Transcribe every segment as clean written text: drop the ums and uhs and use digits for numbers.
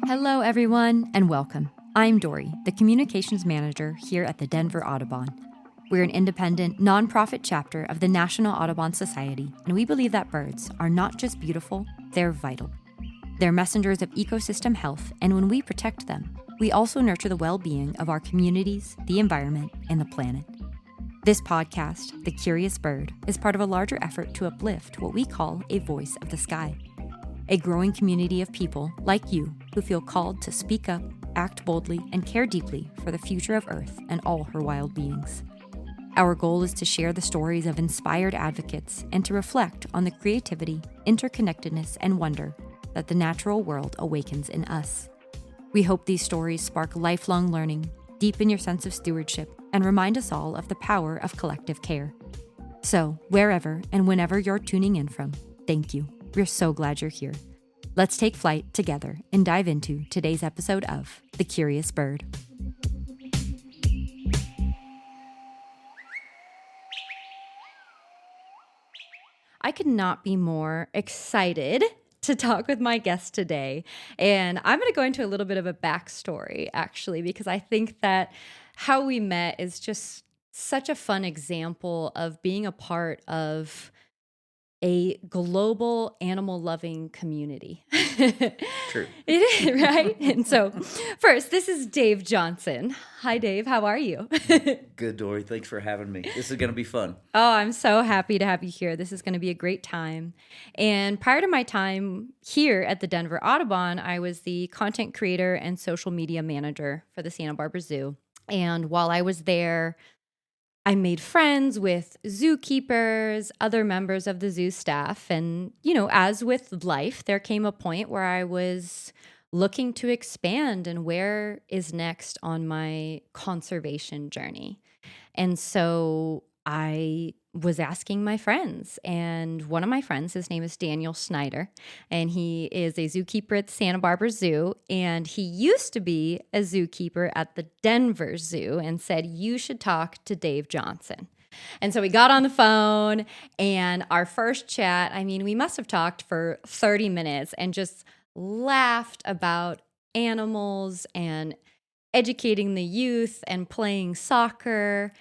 Hello, everyone, and welcome. I'm Dori, the Communications Manager here at the Denver Audubon. We're an independent, nonprofit chapter of the National Audubon Society, and we believe that birds are not just beautiful, they're vital. They're messengers of ecosystem health, and when we protect them, we also nurture the well-being of our communities, the environment, and the planet. This podcast, The Curious Bird, is part of a larger effort to uplift what we call a voice of the sky. A growing community of people like you who feel called to speak up, act boldly, and care deeply for the future of Earth and all her wild beings. Our goal is to share the stories of inspired advocates and to reflect on the creativity, interconnectedness, and wonder that the natural world awakens in us. We hope these stories spark lifelong learning, deepen your sense of stewardship, and remind us all of the power of collective care. So, wherever and whenever you're tuning in from, thank you. We're so glad you're here. Let's take flight together and dive into today's episode of The Curious Bird. I could not be more excited to talk with my guest today. And I'm going to go into a little bit of a backstory, actually, because I think that how we met is just such a fun example of being a part of a global animal-loving community. True. It is, right? And so, first, this is Dave Johnson. Hi, Dave. How are you? Good, Dori. Thanks for having me. This is going to be fun. Oh, I'm so happy to have you here. This is going to be a great time. And prior to my time here at the Denver Audubon, I was the content creator and social media manager for the Santa Barbara Zoo. And while I was there, I made friends with zookeepers, other members of the zoo staff. And, as with life, there came a point where I was looking to expand and where is next on my conservation journey. And so I was asking my friends, and one of my friends, his name is Daniel Snyder, and he is a zookeeper at the Santa Barbara Zoo, and he used to be a zookeeper at the Denver Zoo, and said, you should talk to Dave Johnson. And so we got on the phone, and our first chat, we must have talked for 30 minutes and just laughed about animals and educating the youth and playing soccer.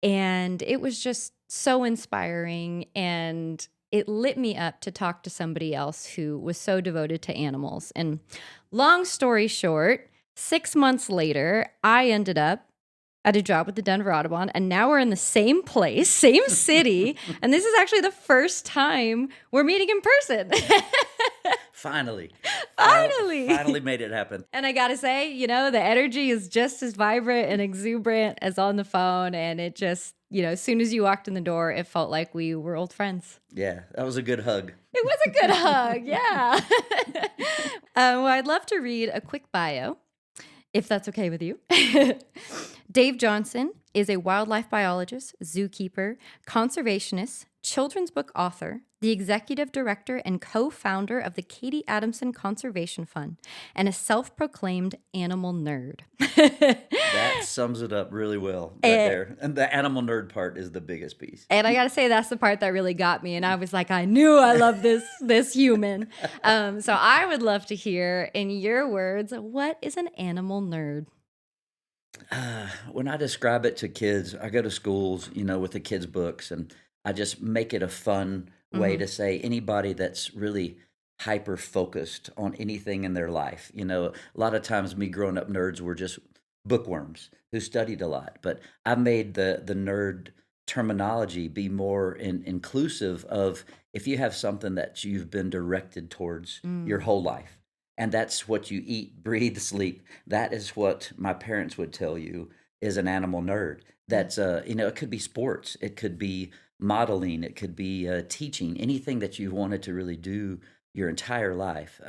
And it was just so inspiring, and it lit me up to talk to somebody else who was so devoted to animals. And long story short, 6 months later, I ended up at a job with the Denver Audubon, and now we're in the same place, same city, and this is actually the first time we're meeting in person. Finally made it happen. And I gotta say, the energy is just as vibrant and exuberant as on the phone, and it just, as soon as you walked in the door, it felt like we were old friends. Yeah, that was a good hug. It was a good hug, yeah. Well, I'd love to read a quick bio, if that's okay with you. Dave Johnson is a wildlife biologist, zookeeper, conservationist, children's book author, the executive director and co-founder of the Katie Adamson Conservation Fund, and a self-proclaimed animal nerd. That sums it up really well there. And the animal nerd part is the biggest piece. And I got to say, that's the part that really got me. And I was like, I knew I love this human. So I would love to hear, in your words, what is an animal nerd? When I describe it to kids, I go to schools, with the kids' books, and I just make it a fun way to say anybody that's really hyper-focused on anything in their life. A lot of times me growing up, nerds were just bookworms who studied a lot. But I made the nerd terminology be more inclusive of if you have something that you've been directed towards your whole life. And that's what you eat, breathe, sleep. That is what my parents would tell you is an animal nerd. That's, it could be sports. It could be modeling. It could be teaching. Anything that you wanted to really do your entire life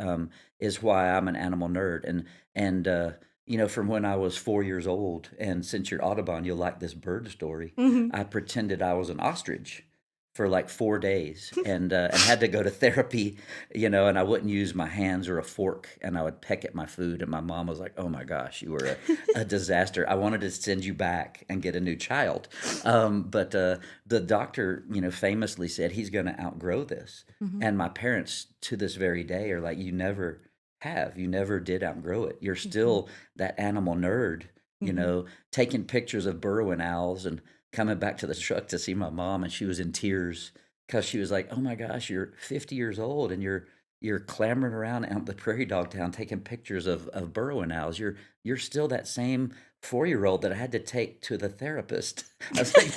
is why I'm an animal nerd. And from when I was 4 years old, and since you're Audubon, you'll like this bird story. I pretended I was an ostrich for like 4 days and had to go to therapy, and I wouldn't use my hands or a fork, and I would peck at my food, and my mom was like, "Oh my gosh, you were a disaster. I wanted to send you back and get a new child." But the doctor, famously said he's going to outgrow this. Mhm. And my parents to this very day are like, you never did outgrow it. You're Mhm. still that animal nerd, Mhm. taking pictures of burrowing owls and coming back to the truck to see my mom, and she was in tears because she was like, "Oh my gosh, you're 50 years old and you're clambering around out the prairie dog town taking pictures of burrowing owls. You're still that same 4-year-old that I had to take to the therapist." I was like,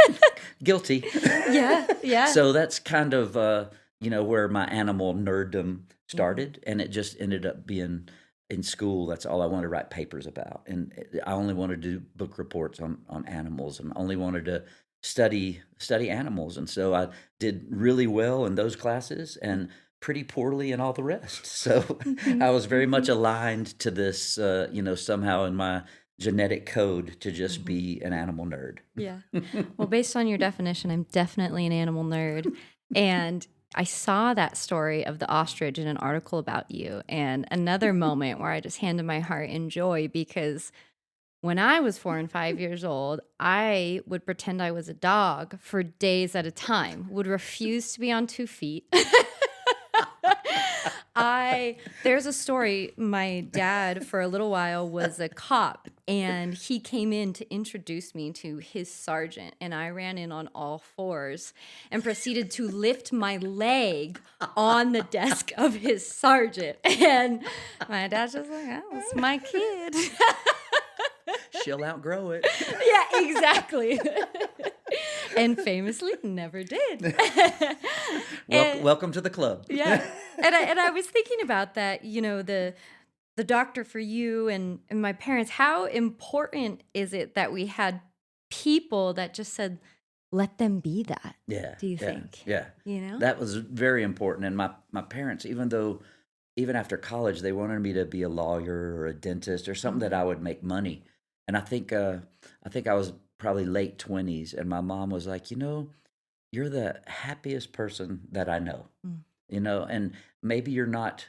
guilty. Yeah, yeah. So that's kind of where my animal nerddom Mhm. started, and it just ended up being in school. That's all I wanted to write papers about, and I only wanted to do book reports on animals, and only wanted to study animals, and so I did really well in those classes and pretty poorly in all the rest. So Mhm. I was very much Mhm. aligned to this, somehow in my genetic code to just Mhm. be an animal nerd. Yeah. Well, based on your definition, I'm definitely an animal nerd. And I saw that story of the ostrich in an article about you. And another moment where I just handed my heart in joy because when I was 4 and 5 years old, I would pretend I was a dog for days at a time, would refuse to be on 2 feet. There's a story. My dad, for a little while, was a cop, and he came in to introduce me to his sergeant. And I ran in on all fours and proceeded to lift my leg on the desk of his sergeant. And my dad's just like, "Oh, it's my kid." She'll outgrow it. Yeah, exactly. And famously never did. And Welcome to the club. yeah. And I was thinking about that, the doctor for you and my parents, how important is it that we had people that just said, let them be that, Yeah, do you yeah, think? yeah. You know? That was very important, and my parents, even after college, they wanted me to be a lawyer or a dentist or something that Mhm. I would make money, and I think I was probably late 20s, and my mom was like, "You're the happiest person that I know." Mm. And maybe you're not,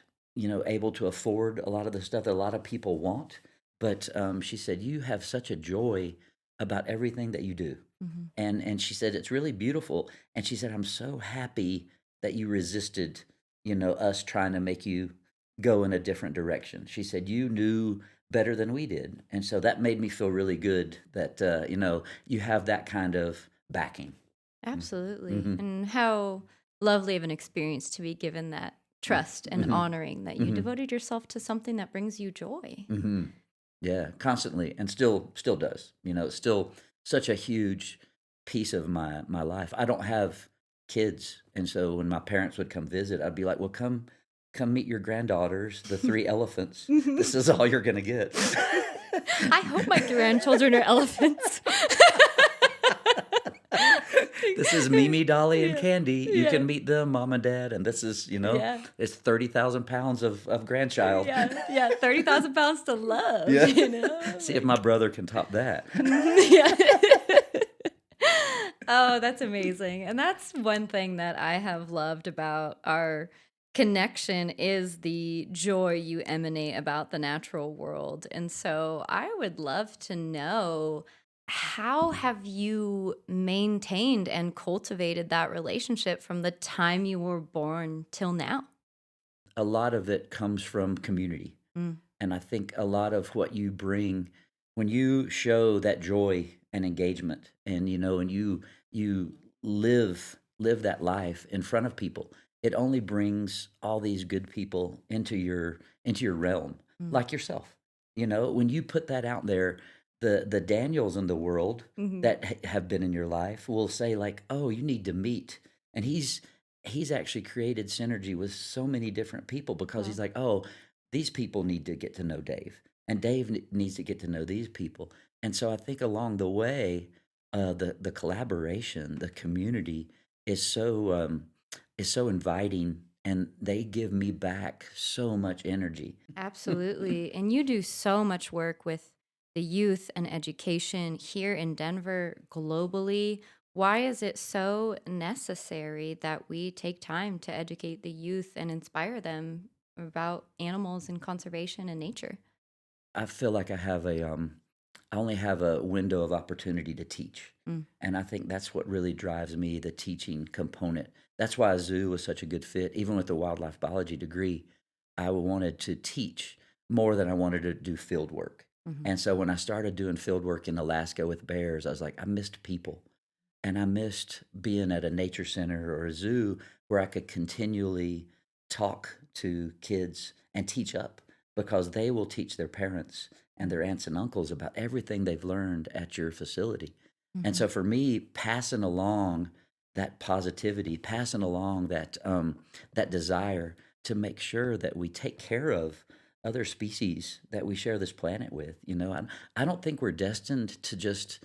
able to afford a lot of the stuff that a lot of people want, but she said, "You have such a joy about everything that you do." Mhm. And she said, "It's really beautiful." And she said, "I'm so happy that you resisted, us trying to make you go in a different direction." She said, "You knew better than we did." And so that made me feel really good that, you have that kind of backing. Absolutely. Mm-hmm. And how lovely of an experience to be given that trust and Mm-hmm. honoring that you Mm-hmm. devoted yourself to something that brings you joy. Mm-hmm. Yeah, constantly, and still does. It's still such a huge piece of my life. I don't have kids, and so when my parents would come visit, I'd be like, "Well, come meet your granddaughters, the 3 elephants. This is all you're gonna get." I hope my grandchildren are elephants. This is Mimi, Dolly, and Yeah, Candy. You yeah, can meet them, mom and dad, and this is, yeah, it's 30,000 pounds of grandchild. yeah, yeah. 30,000 pounds to love, Yeah. See if Like, my brother can top that. yeah. Oh, that's amazing. And that's one thing that I have loved about our connection is the joy you emanate about the natural world. And so I would love to know, how have you maintained and cultivated that relationship from the time you were born till now? A lot of it comes from community. Mm. And I think a lot of what you bring when you show that joy and engagement, and and you live that life in front of people, it only brings all these good people into your realm, Mm. like yourself. When you put that out there, the Daniels in the world Mhm. that have been in your life will say like, "Oh, you need to meet." And he's actually created synergy with so many different people because he's Wow. like, "Oh, these people need to get to know Dave, and Dave needs to get to know these people." And so I think along the way, the collaboration, the community is so inviting, and they give me back so much energy. Absolutely. And you do so much work with the youth and education here in Denver, globally. Why is it so necessary that we take time to educate the youth and inspire them about animals and conservation and nature? I feel like I only have a window of opportunity to teach. Mm, And I think that's what really drives me, the teaching component. That's why a zoo was such a good fit. Even with the wildlife biology degree, I wanted to teach more than I wanted to do field work. mhm, And so when I started doing field work in Alaska with bears, I was like, I missed people. And I missed being at a nature center or a zoo where I could continually talk to kids and teach up, because they will teach their parents and their aunts and uncles about everything they've learned at your facility. And mhm, so for me, passing along that positivity, passing along that desire to make sure that we take care of other species that we share this planet with, I don't think we're destined to just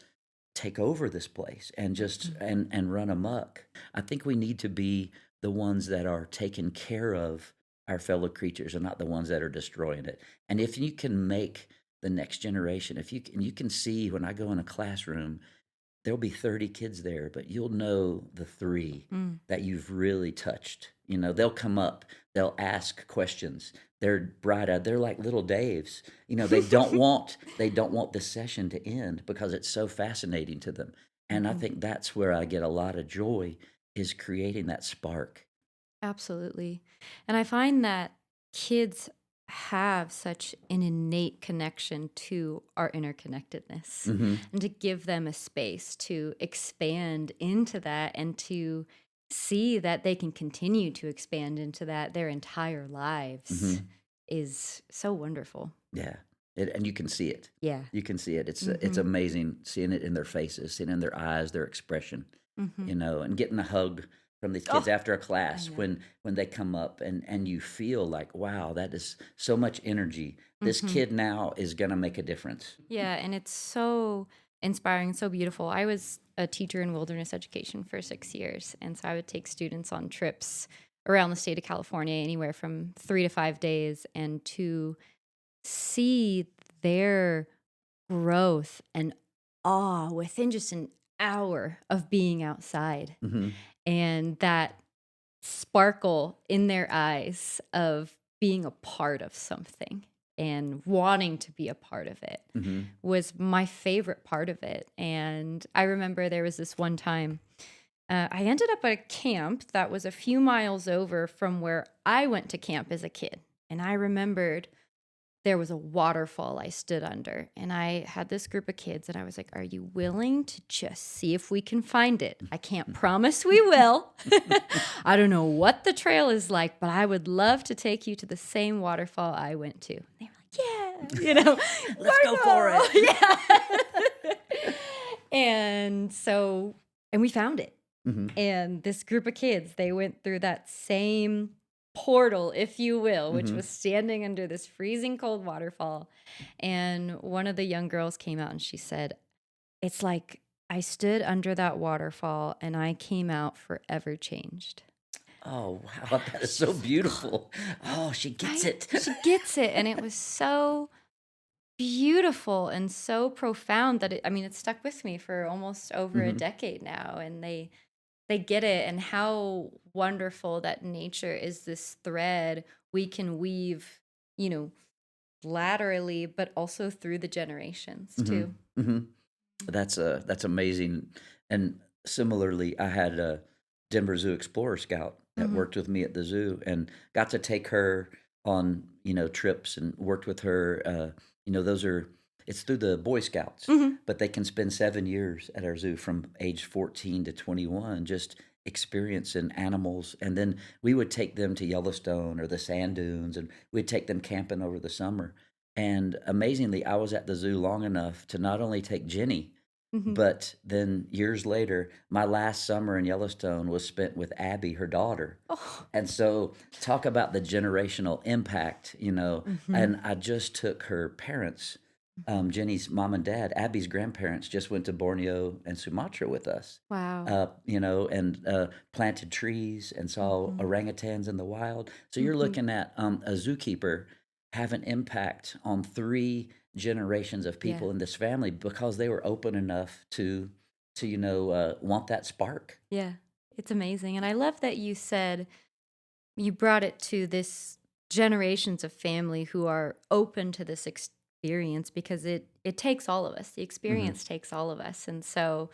take over this place and just mhm, and run amok. I think we need to be the ones that are taking care of our fellow creatures and not the ones that are destroying it. And if you can make the next generation, if you can see when I go in a classroom, there'll be 30 kids there, but you'll know the 3 mm. that you've really touched. They'll come up, they'll ask questions. They're bright-eyed. They're like little Daves. They don't want the session to end because it's so fascinating to them. And I Mhm. think that's where I get a lot of joy, is creating that spark. Absolutely. And I find that kids have such an innate connection to our interconnectedness, Mhm. and to give them a space to expand into that and to see that they can continue to expand into that their entire lives Mhm. is so wonderful. Yeah. And you can see it. Yeah. You can see it. It's Mhm. amazing seeing it in their faces, seeing it in their eyes, their expression. Mhm. And getting a hug from these kids Oh, after a I class know. when they come up, and you feel like, wow, that is so much energy. This Mhm. kid now is gonna make a difference. Yeah, and it's so inspiring, so beautiful. I was a teacher in wilderness education for 6 years. And so I would take students on trips around the state of California, anywhere from 3 to 5 days, and to see their growth and awe within just an hour of being outside, Mhm. and that sparkle in their eyes of being a part of something and wanting to be a part of it Mhm. was my favorite part of it. And I remember there was this one time I ended up at a camp that was a few miles over from where I went to camp as a kid. And I remembered there was a waterfall I stood under, and I had this group of kids, and I was like, "Are you willing to just see if we can find it? I can't promise we will. I don't know what the trail is like, but I would love to take you to the same waterfall I went to." And they were like, "Yeah, Let's go for Marco." it. Yeah. And so, and we found it. Mhm. And this group of kids, they went through that same portal, if you will, which was Mhm. standing under this freezing cold waterfall. And one of the young girls came out and she said, "It's like I stood under that waterfall and I came out forever changed." Oh, wow, that is so She's like, "Oh, beautiful. Oh, she gets right?" it. She gets it. And it was so beautiful and so profound that I mean, it stuck with me for almost over a Mhm. decade now. And they get it, and how wonderful that nature is this thread we can weave, you know, laterally, but also through the generations Mhm. too. Mhm. That's amazing. And similarly, I had a Denver Zoo Explorer Scout that Mhm. worked with me at the zoo, and got to take her on, trips, and worked with her. Those are it's through the Boy Scouts, Mhm. but they can spend 7 years at our zoo from age 14 to 21, just experiencing animals. And then we would take them to Yellowstone or the sand dunes, and we'd take them camping over the summer. And amazingly, I was at the zoo long enough to not only take Jenny, Mhm. but then years later, my last summer in Yellowstone was spent with Abby, her daughter. Oh. And so, talk about the generational impact. Mhm. And I just took her parents, Jenny's mom and dad, Abby's grandparents just went to Borneo and Sumatra with us, Wow. and planted trees and saw Mhm. orangutans in the wild. So you're Mhm. looking at a zookeeper have an impact on 3 generations of Yeah. people in this family because they were open enough to to want that spark. Yeah, it's amazing. And I love that you said you brought it to this generations of family who are open to this experience, because it takes all of us. The Hmm. experience takes all of us. And so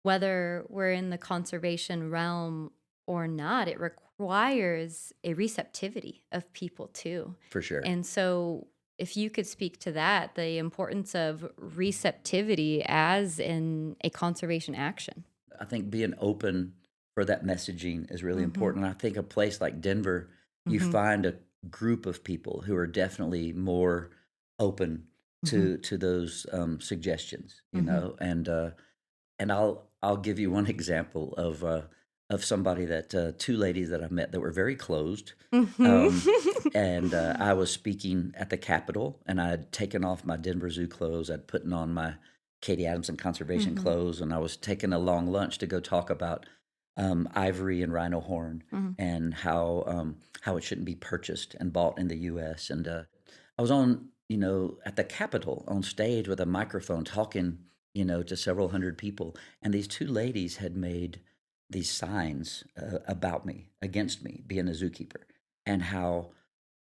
whether we're in the conservation realm or not, it requires a receptivity of people too. For sure. And so, if you could speak to that, the importance of receptivity as in a conservation action. I think being open for that messaging is really Mm-hmm. important. I think a place like Denver, you Mm-hmm. find a group of people who are definitely more open Mm-hmm. to those suggestions, Mm-hmm. and I'll give you one example of somebody that two ladies that I met that were very closed. Um, Mm-hmm. and I was speaking at the Capitol, and I had taken off my Denver Zoo clothes. I'd put on my Katie Adamson Conservation Mm-hmm. clothes, and I was taking a long lunch to go talk about ivory and rhino horn Mm-hmm. and how it shouldn't be purchased and bought in the U.S. And I was on, at the Capitol on stage with a microphone talking, to several hundred people, and these two ladies had made these signs about me, against me being a zookeeper, and how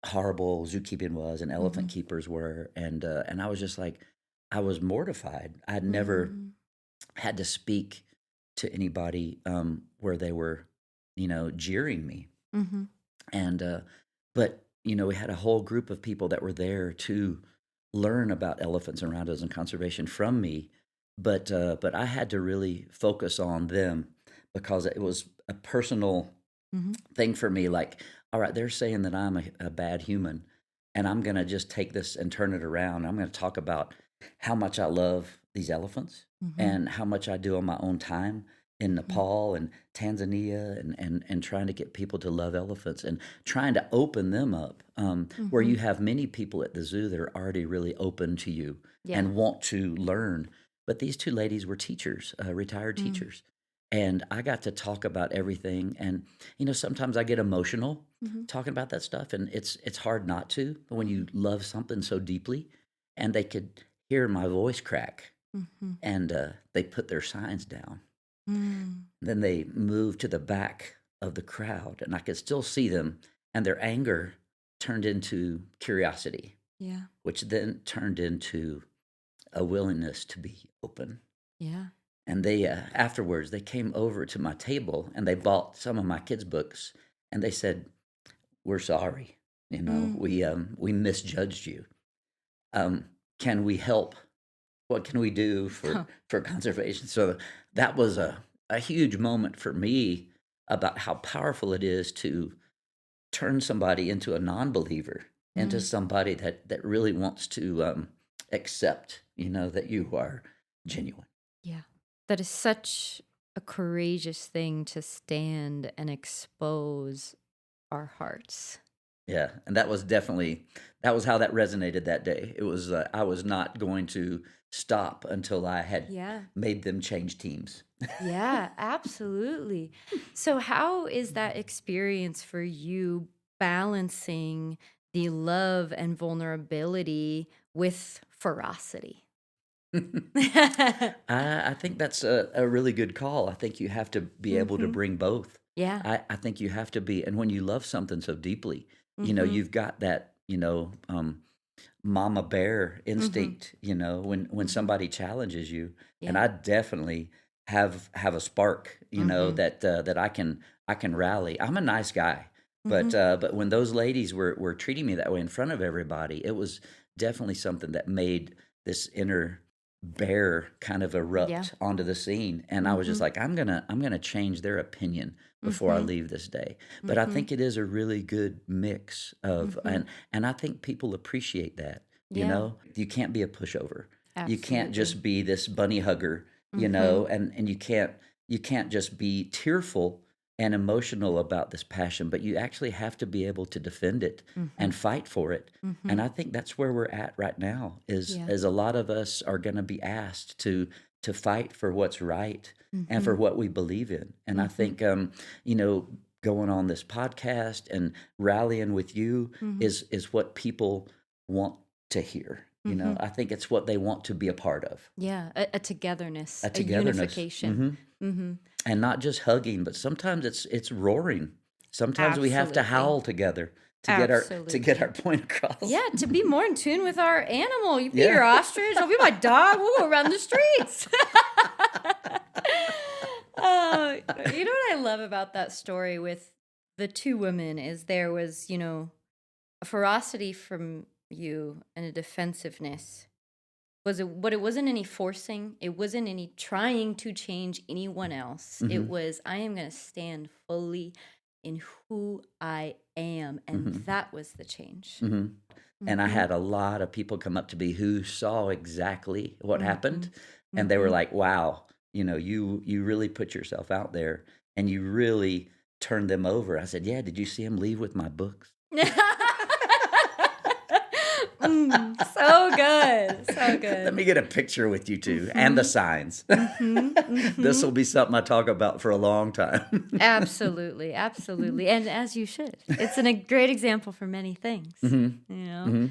horrible zookeeping was and elephant Mm-hmm. keepers were, and I was just like, I was mortified. I'd never Mm-hmm. had to speak to anybody where they were, jeering me, Mm-hmm. and but we had a whole group of people that were there to learn about elephants and rhinos and conservation from me, but I had to really focus on them because it was a personal Mm-hmm. thing for me. Like, all right, they're saying that I'm a bad human, and I'm gonna just take this and turn it around. I'm gonna talk about how much I love these elephants Mm-hmm. and how much I do on my own time in Mm-hmm. Nepal and Tanzania, and trying to get people to love elephants and trying to open them up, where Mm-hmm. you have many people at the zoo that are already really open to you Yeah. and want to learn. But these two ladies were teachers, retired teachers, and I got to talk about everything. And sometimes I get emotional Mm-hmm. talking about that stuff, and it's hard not to when you love something so deeply. And they could hear my voice crack, Mm-hmm. and they put their signs down. Mm. Then they moved to the back of the crowd, and I could still see them, and their anger turned into curiosity, Yeah. which then turned into a willingness to be open. Yeah. And they afterwards they came over to my table and they bought some of my kids' books, and they said, "We're sorry, Mm. we misjudged you. Um, can we help? What can we do for conservation?" So that was a huge moment for me about how powerful it is to turn somebody into a non-believer, into Mm. somebody that really wants to accept, that you are genuine. Yeah. That is such a courageous thing to stand and expose our hearts. Yeah, and that was how that resonated that day. It was I was not going to stop until I had Yeah. made them change teams. Yeah, absolutely. So, how is that experience for you balancing the love and vulnerability with ferocity? I think that's a really good call. I think you have to be able to Hmm. bring both. Yeah. I think you have to be, and when you love something so deeply, Hmm. you've got that, mama bear Hmm. instinct, when Hmm. somebody challenges you. And Yeah. I definitely have a spark, Hmm. that I can rally. I'm a nice guy, Hmm. but when those ladies were treating me that way in front of everybody, it was definitely something that made this inner bear kind of Yeah. erupt onto the scene. And I was just Hmm. like, I'm gonna change their opinion before I Hmm. leave this day. But I Hmm. think it is a really good mix of, Hmm. and I think people appreciate that. Yeah, You can't be a pushover. You can't absolutely. just be this bunny hugger, Hmm. and you can't just be tearful and emotional about this passion, but you actually have to be able to defend it Hmm. and fight for it. Hmm. And I think that's where we're at right now, is Yeah. as a lot of us are going to be asked to fight for what's right and Hmm. for what we believe in. And I Hmm. think you know going on this podcast and rallying with you Hmm. is what people want to hear. I think it's what they want to be a part of. Yeah, a togetherness, A a togetherness. unification. And not just hugging, but sometimes it's roaring. Sometimes we have to Absolutely. howl together to get our point across. Yeah, to be more in tune with our animal. You be your ostrich, I'll be my dog. We'll go around the streets. You know what I love about that story with the two women is there was, a ferocity from you and a defensiveness. But it wasn't any forcing. It wasn't any trying to change anyone else. It was, I am going to stand fully in who I am. And that was the change. And I had a lot of people come up to me who saw exactly what happened. And they were like, wow, you really put yourself out there and you really turned them over. I said, yeah, did you see him leave with my books? So good. So good. Let me get a picture with you two and the signs. This will be something I talk about for a long time. Absolutely. Absolutely. And as you should. It's a great example for many things, And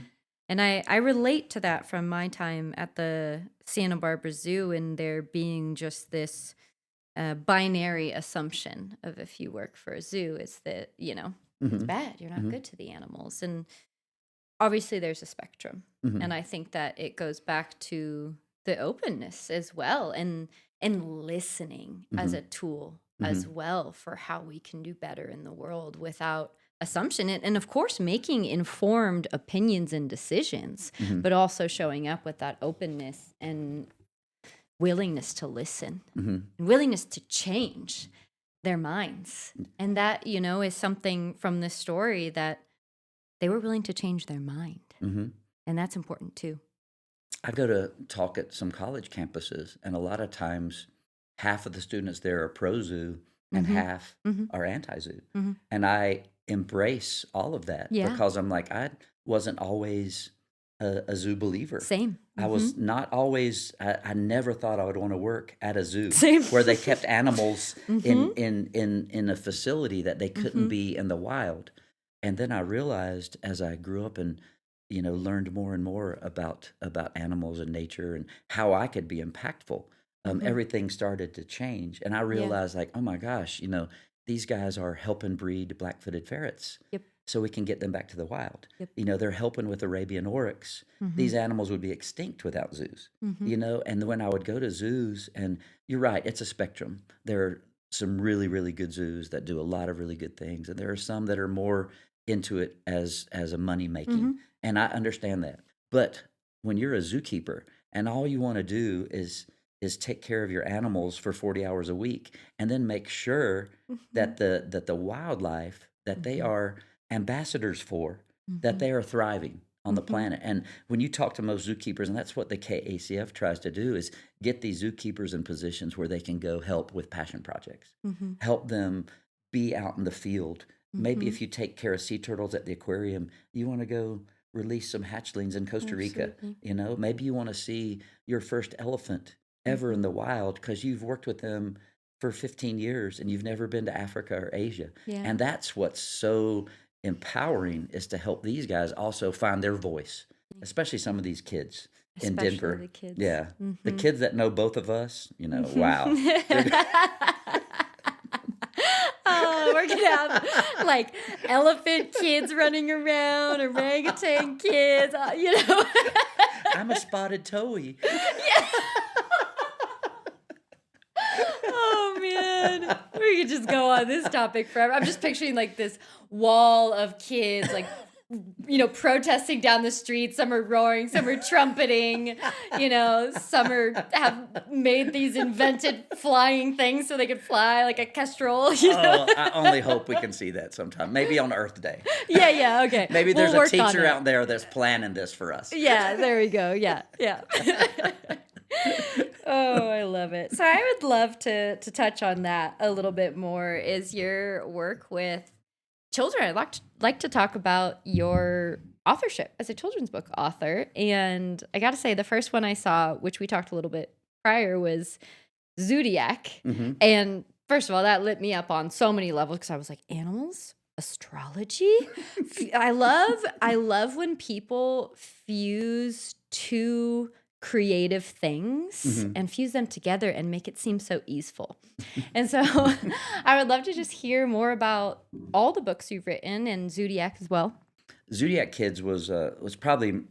I relate to that from my time at the Santa Barbara Zoo and there being just this binary assumption of if you work for a zoo, it's that, it's bad. You're not good to the animals. And obviously there's a spectrum. And I think that it goes back to the openness as well and listening as a tool as well for how we can do better in the world without assumption. And of course, making informed opinions and decisions, but also showing up with that openness and willingness to listen, and willingness to change their minds. And that, is something from this story that they were willing to change their mind. And that's important too. I go to talk at some college campuses, and a lot of times half of the students there are pro-zoo and half are anti-zoo. And I embrace all of that because I'm like, I wasn't always a zoo believer. Same. I was not always, I never thought I would want to work at a zoo Same. where they kept animals in a facility that they couldn't be in the wild. And then I realized as I grew up and learned more and more about animals and nature and how I could be impactful, everything started to change. And I realized like, oh my gosh, these guys are helping breed black-footed ferrets. Yep. So we can get them back to the wild. Yep. They're helping with Arabian oryx. These animals would be extinct without zoos. And when I would go to zoos, and you're right, it's a spectrum. There are some really, really good zoos that do a lot of really good things. And there are some that are more into it as a money making. And I understand that. But when you're a zookeeper and all you want to do is take care of your animals for 40 hours a week and then make sure that the wildlife that they are ambassadors for, that they are thriving on the planet. And when you talk to most zookeepers, and that's what the KACF tries to do, is get these zookeepers in positions where they can go help with passion projects, help them be out in the field. Maybe if you take care of sea turtles at the aquarium, you want to go release some hatchlings in Costa Rica. Maybe you want to see your first elephant ever in the wild because you've worked with them for 15 years and you've never been to Africa or Asia. And that's what's so empowering, is to help these guys also find their voice, especially some of these kids in Denver. The kids. Yeah. The kids that know both of us, wow. Oh, we're going to have like elephant kids running around, orangutan kids, I'm a spotted toey. Oh, man. We could just go on this topic forever. I'm just picturing like this wall of kids, like, protesting down the street. Some are roaring, some are trumpeting, some have made these invented flying things so they could fly like a kestrel. Oh, I only hope we can see that sometime. Maybe on Earth Day. Yeah, okay. Maybe there's a teacher out there that's planning this for us. Yeah, there we go. Yeah. Oh, I love it. So I would love to touch on that a little bit more, is your work with children. I'd like to talk about your authorship as a children's book author. And I got to say, the first one I saw, which we talked a little bit prior, was Zodiac. And first of all, that lit me up on so many levels because I was like, animals? Astrology? I love when people fuse two creative things Hmm. and fuse them together and make it seem so easeful. And so I would love to just hear more about all the books you've written and Zodiac as well. Zodiac Kids was probably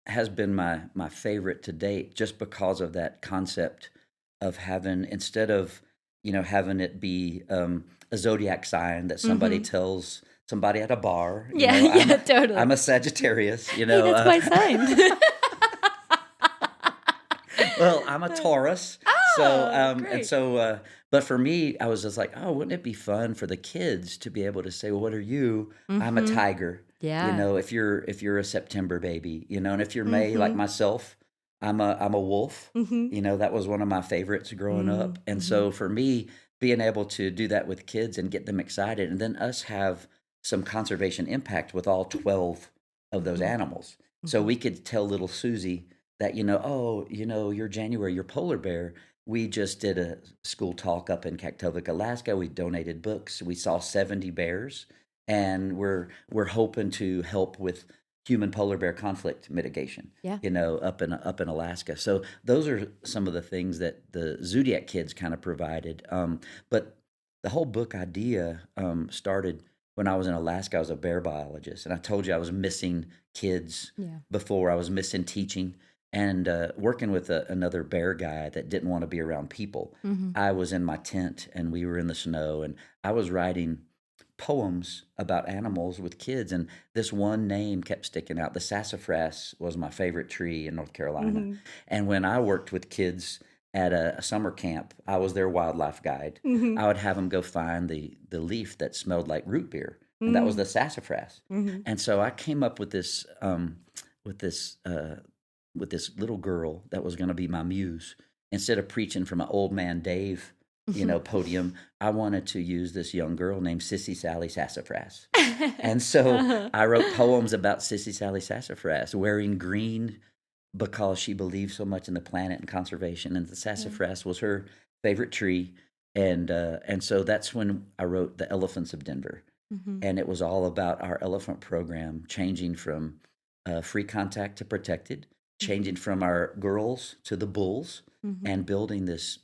has been my favorite to date, just because of that concept of having, instead of having it be a zodiac sign that somebody Mm-hmm. tells somebody at a bar. Yeah, I'm yeah, a, totally. I'm a Sagittarius. Hey, that's my sign. Well, I'm a Taurus. So, Oh, and great. so, but for me, I was just like, oh, wouldn't it be fun for the kids to be able to say, well, what are you? I'm a Mm-hmm. tiger. Yeah. If you're a September baby, and if you're May, like Mm-hmm. myself, I'm a wolf. Mm-hmm. That was one of my favorites growing up. And Mm-hmm. so for me, being able to do that with kids and get them excited, and then us have some conservation impact with all 12 of those Mm-hmm. animals. So Mm-hmm. we could tell little Susie that, oh, you're January, you're polar bear. We just did a school talk up in Kaktovik, Alaska. We donated books. We saw 70 bears, and we're hoping to help with human polar bear conflict mitigation. Yeah. Up in Alaska. So those are some of the things that the Zodiac Kids kind of provided. But the whole book idea started when I was in Alaska. I was a bear biologist, and I told you I was missing kids Yeah. before. I was missing teaching, and working with another bear guy that didn't want to be around people. Mm-hmm. I was in my tent, and we were in the snow, and I was writing poems about animals with kids, and this one name kept sticking out. The sassafras was my favorite tree in North Carolina. Mm-hmm. And when I worked with kids at a summer camp, I was their wildlife guide. Mm-hmm. I would have them go find the leaf that smelled like root beer, and that was Mm-hmm. the sassafras. Mm-hmm. And so I came up with this with this uh, with this little girl that was going to be my muse. Instead of preaching from an old man Dave, podium, I wanted to use this young girl named Sissy Sally Sassafras. And so Uh-huh. I wrote poems about Sissy Sally Sassafras wearing green because she believed so much in the planet and conservation, and the Yeah. sassafras was her favorite tree. And so that's when I wrote The Elephants of Denver, Mm-hmm. and it was all about our elephant program changing from free contact to protected, changing from our girls to the bulls, Mm-hmm. and building this,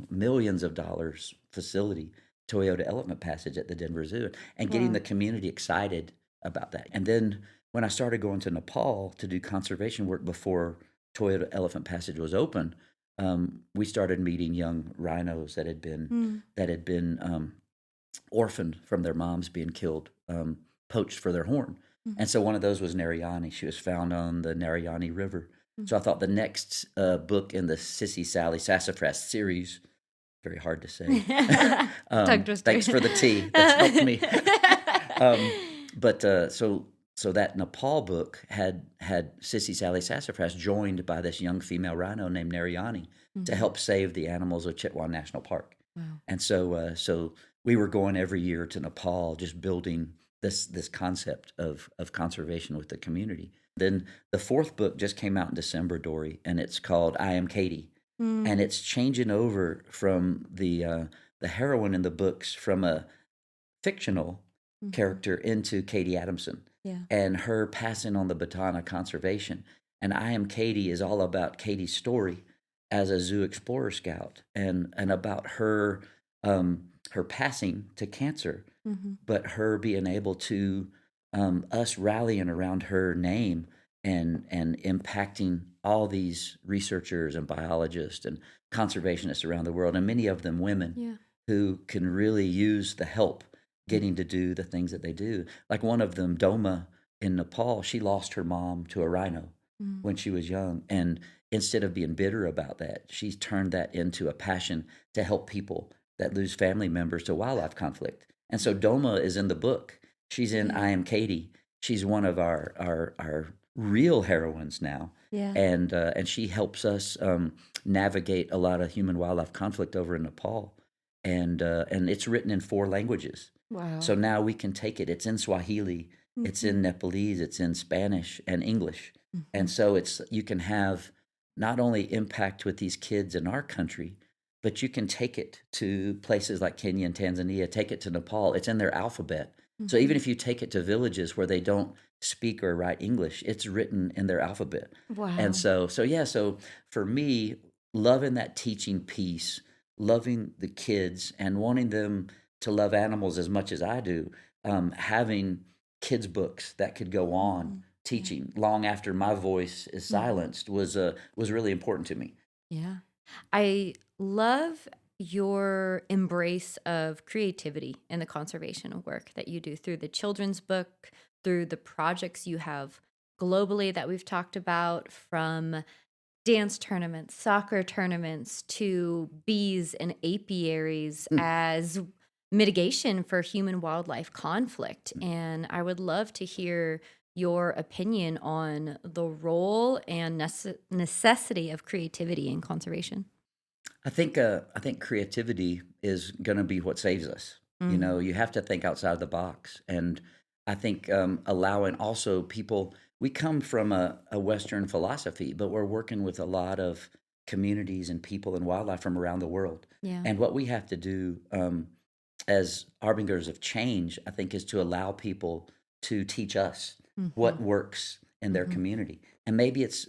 millions of dollars facility, Toyota Elephant Passage at the Denver Zoo, and getting Wow. the community excited about that. And then when I started going to Nepal to do conservation work before Toyota Elephant Passage was open, we started meeting young rhinos that had been Mm-hmm. orphaned from their moms being killed, poached for their horn. And so one of those was Narayani. She was found on the Narayani River. So I thought the next book in the Sissy Sally Sassafras series, very hard to say. Tongue twister. Thanks for the tea. That's helped me. So that Nepal book had Sissy Sally Sassafras joined by this young female rhino named Narayani to help save the animals of Chitwan National Park. Wow. And so we were going every year to Nepal, just building this concept of conservation with the community. Then the fourth book just came out in December, Dori, and it's called I Am Katie, and it's changing over from the heroine in the books from a fictional character into Katie Adamson, Yeah. and her passing on the baton of conservation. And I Am Katie is all about Katie's story as a zoo explorer scout, and about her her passing to cancer, Mm-hmm. but her being able to us rallying around her name and impacting all these researchers and biologists and conservationists around the world, and many of them women Yeah. who can really use the help getting to do the things that they do. Like one of them, Doma in Nepal, she lost her mom to a rhino Mm-hmm. when she was young. And instead of being bitter about that, she's turned that into a passion to help people that lose family members to wildlife conflict. And so Doma is in the book. She's in Yeah. I Am Katie. She's one of our real heroines now. Yeah. And she helps us navigate a lot of human wildlife conflict over in Nepal. And it's written in 4 languages. Wow. So now we can take it. It's in Swahili, it's in Nepalese, it's in Spanish and English. And so you can have not only impact with these kids in our country, but you can take it to places like Kenya and Tanzania, take it to Nepal. It's in their alphabet. So even Mhm. if you take it to villages where they don't speak or write English, it's written in their alphabet. And Wow. so for me, loving that teaching piece, loving the kids and wanting them to love animals as much as I do, having kids books that could go on Mhm. Yeah. teaching long after my voice is Mhm. silenced was really important to me. Yeah. I love your embrace of creativity in the conservation work that you do through the children's book, through the projects you have globally that we've talked about, from dance tournaments, soccer tournaments, to bees and apiaries Mm. as mitigation for human wildlife conflict. And I would love to hear your opinion on the role and necessity of creativity in conservation. I think creativity is going to be what saves us. You Mm, know, you have to think outside the box, and I think allowing also people. We come from a Western philosophy, but we're working with a lot of communities and people and wildlife from around the world. yeah. And what we have to do as harbingers of change, I think, is to allow people to teach us Hmm. what works in their Hmm. community. And maybe it's,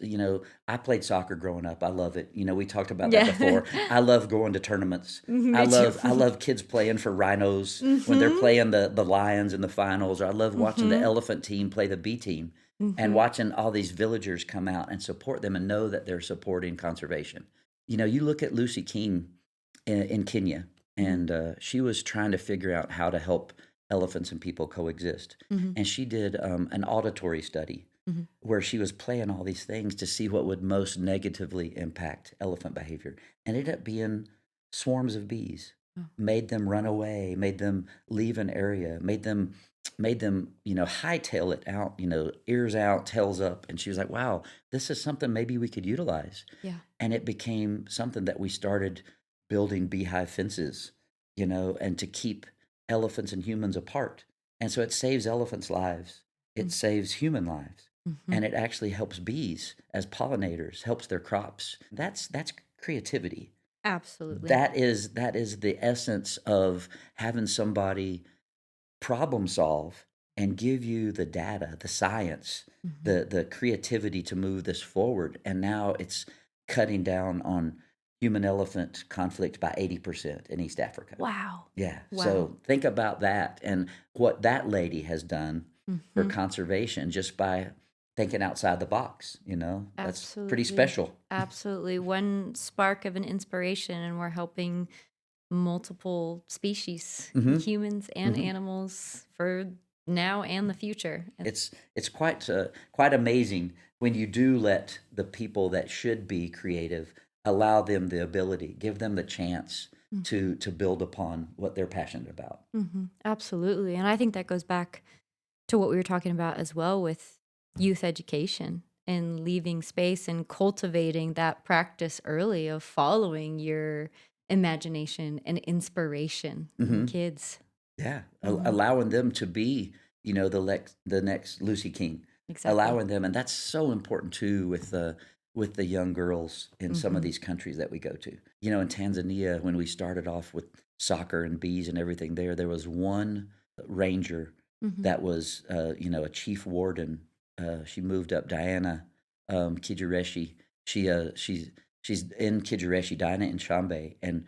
I played soccer growing up. I love it. We talked about that Yeah. before. I love going to tournaments. I Me too. love I love kids playing for rhinos when they're Hmm. playing the lions in the finals. Or I love watching the Hmm. elephant team play the B team and Hmm. watching all these villagers come out and support them and know that they're supporting conservation. You look at Lucy King in Kenya, Hmm. and she was trying to figure out how to help elephants and people coexist. Hmm. And she did an auditory study Hmm. where she was playing all these things to see what would most negatively impact elephant behavior. And it ended up being swarms of bees, Oh. made them run away, made them leave an area, made them hightail it out, ears out, tails up. And she was like, wow, this is something maybe we could utilize. Yeah. And it became something that we started building beehive fences, and to keep elephants and humans apart. And so it saves elephants' lives, it saves human lives, Mm-hmm. and it actually helps bees as pollinators, helps their crops. That's creativity. Absolutely. That is the essence of having somebody problem solve and give you the data, the science, Hmm. the creativity to move this forward. And now it's cutting down on human elephant conflict by 80% in East Africa. Wow. Yeah. Wow. So think about that and what that lady has done for Hmm. conservation just by thinking outside the box. That's pretty Absolutely. special. Absolutely. One spark of an inspiration, and we're helping multiple species, Hmm. humans and Hmm. animals, for now and the future. It's quite amazing when you do let the people that should be creative allow them the ability, give them the chance to build upon what they're passionate about. Mm-hmm. Absolutely. And I think that goes back to what we were talking about as well with youth education and leaving space and cultivating that practice early of following your imagination and inspiration in Hmm. kids. Yeah, Hmm. allowing them to be, the next Lucy King, Exactly. allowing them, and that's so important too with the young girls in some of Hmm. these countries that we go to. In Tanzania, when we started off with soccer and bees and everything there was one ranger Hmm. that was, a chief warden. She moved up, Diana Kijireshi. She's in Kijireshi, Diana in Shambe, and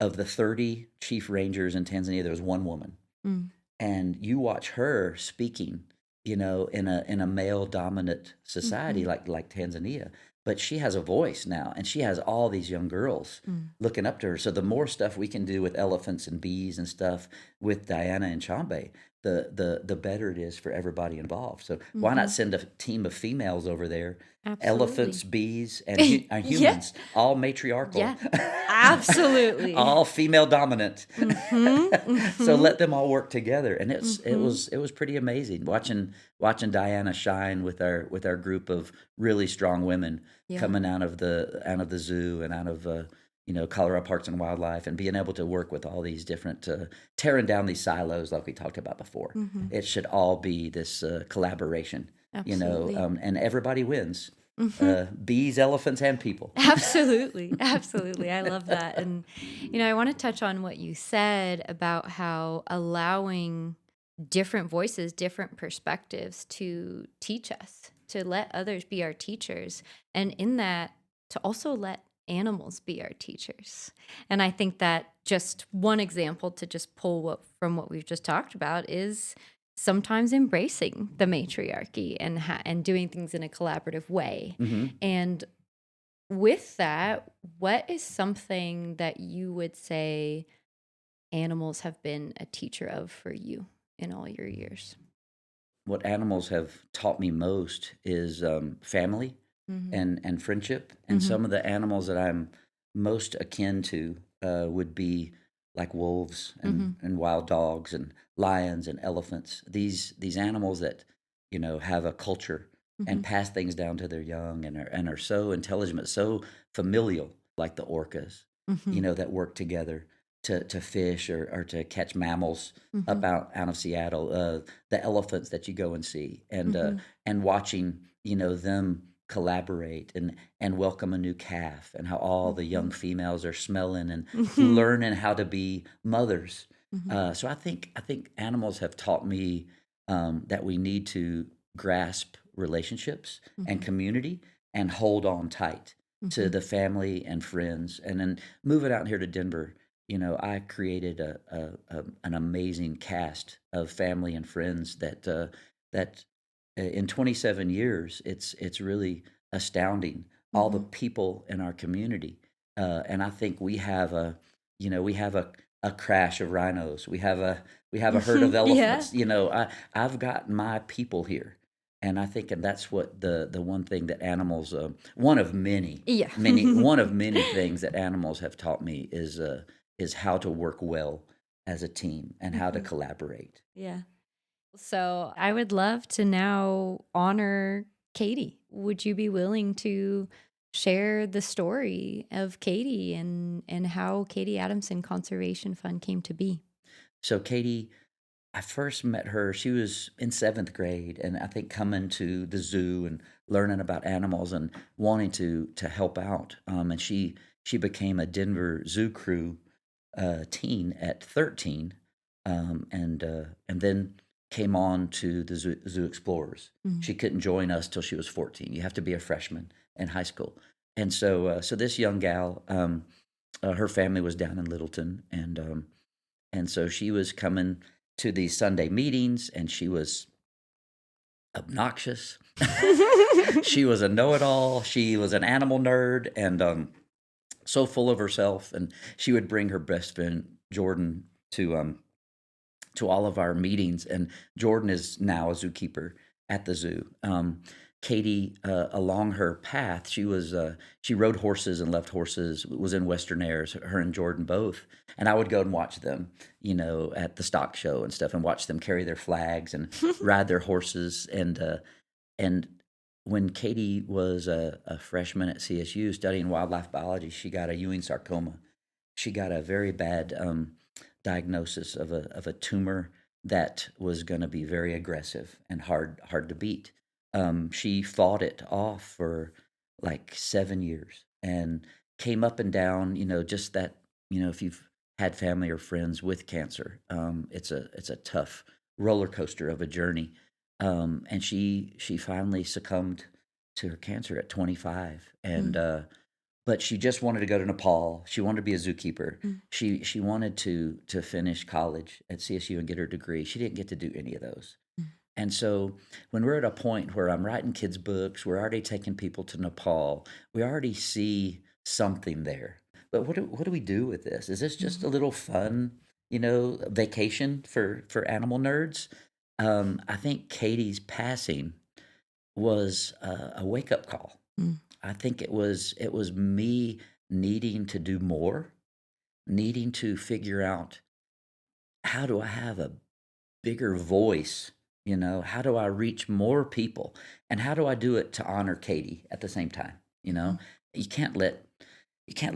of the 30 chief rangers in Tanzania, there was one woman. Mm. And you watch her speaking, in a male dominant society Hmm. like Tanzania, but she has a voice now, and she has all these young girls Mm. looking up to her. So the more stuff we can do with elephants and bees and stuff with Diana and Chambe, the better it is for everybody involved. So why Hmm. not send a team of females over there? Elephants, Absolutely. bees, and Yeah. humans, all matriarchal, Yeah. Absolutely. all female dominant. Hmm. So Hmm. let them all work together, and it Hmm. was it was pretty amazing watching Diana shine with our group of really strong women Yeah. coming out of the zoo and out of Colorado Parks and Wildlife, and being able to work with all these different tearing down these silos like we talked about before. Hmm. It should all be this collaboration, Absolutely. and everybody wins. Hmm. Bees, elephants, and people. Absolutely. Absolutely. I love that. And, I want to touch on what you said about how allowing different voices, different perspectives to teach us, to let others be our teachers. And in that, to also let animals be our teachers. And I think that just one example to just pull from what we've just talked about is sometimes embracing the matriarchy and doing things in a collaborative way. Mm-hmm. And with that, what is something that you would say animals have been a teacher of for you in all your years? What animals have taught me most is family Mm-hmm. and friendship. And Mm-hmm. some of the animals that I'm most akin to would be like wolves Mm-hmm. and wild dogs and lions and elephants. These animals that have a culture Mm-hmm. and pass things down to their young and are so intelligent, but so familial, like the orcas, Mm-hmm. that work together to fish or to catch mammals Mm-hmm. up out of Seattle. The elephants that you go and see, Mm-hmm. and watching them collaborate and welcome a new calf, and how all the young females are smelling and Mm-hmm. learning how to be mothers. Mm-hmm. So I think animals have taught me that we need to grasp relationships and Mm-hmm. community and hold on tight to Mm-hmm. the family and friends. And then moving out here to Denver, I created an amazing cast of family and friends that in 27 years, it's really astounding, all the Mm-hmm. people in our community. And I think we have a crash of rhinos. We have a herd of Yeah. elephants. I've got my people here, and I think, and that's what the one thing that animals, one of many, Yeah. one of many things that animals have taught me is how to work well as a team and how to Mm-hmm. collaborate. Yeah. So I would love to now honor Katie. Would you be willing to share the story of Katie and how Katie Adamson Conservation Fund came to be? So Katie, I first met her, she was in seventh grade, and I think coming to the zoo and learning about animals and wanting to help out. And she became a Denver Zoo Crew teen at 13, and then came on to the Zoo Explorers. Mm. She couldn't join us till she was 14. You have to be a freshman in high school. And so this young gal, her family was down in Littleton, and so she was coming to these Sunday meetings, and she was obnoxious. She was a know-it-all. She was an animal nerd, and so full of herself. And she would bring her best friend Jordan to all of our meetings. And Jordan is now a zookeeper at the zoo. Katie, along her path, she rode horses and left horses. Was in Western Airs. Her and Jordan both, and I would go and watch them, at the stock show and stuff, and watch them carry their flags and ride their horses. And when Katie was a freshman at CSU studying wildlife biology, she got a Ewing sarcoma. She got a very bad diagnosis of a tumor that was going to be very aggressive and hard to beat. She fought it off for like 7 years and came up and down. Just that. If you've had family or friends with cancer, it's a tough roller coaster of a journey. And she finally succumbed to her cancer at 25, and Mm. but she just wanted to go to Nepal. She wanted to be a zookeeper. Mm. She wanted to finish college at CSU and get her degree. She didn't get to do any of those. Mm. And so when we're at a point where I'm writing kids' books, we're already taking people to Nepal. We already see something there. But what do we do with this? Is this just Mm. a little fun, vacation for animal nerds? I think Katie's passing was a wake up call. Mm. I think it was me needing to do more, needing to figure out, how do I have a bigger voice? How do I reach more people? And how do I do it to honor Katie at the same time? Mhm. You can't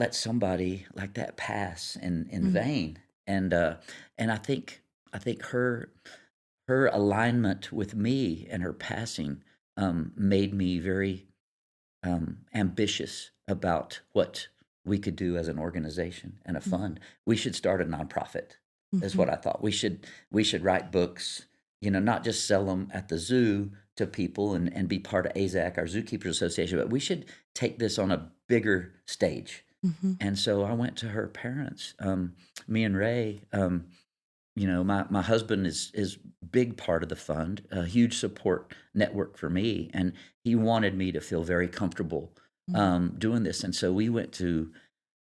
let somebody like that pass in Mm. vain. And I think her alignment with me and her passing made me very ambitious about what we could do as an organization and a Mm. fund. We should start a nonprofit, is Mhm. what I thought. We should write books not just sell them at the zoo to people and be part of AZAC, our Zookeepers Association, but we should take this on a bigger stage. Mm-hmm. And so I went to her parents, me and Ray. My husband is big part of the fund, a huge support network for me, and he wanted me to feel very comfortable doing this. And so we went to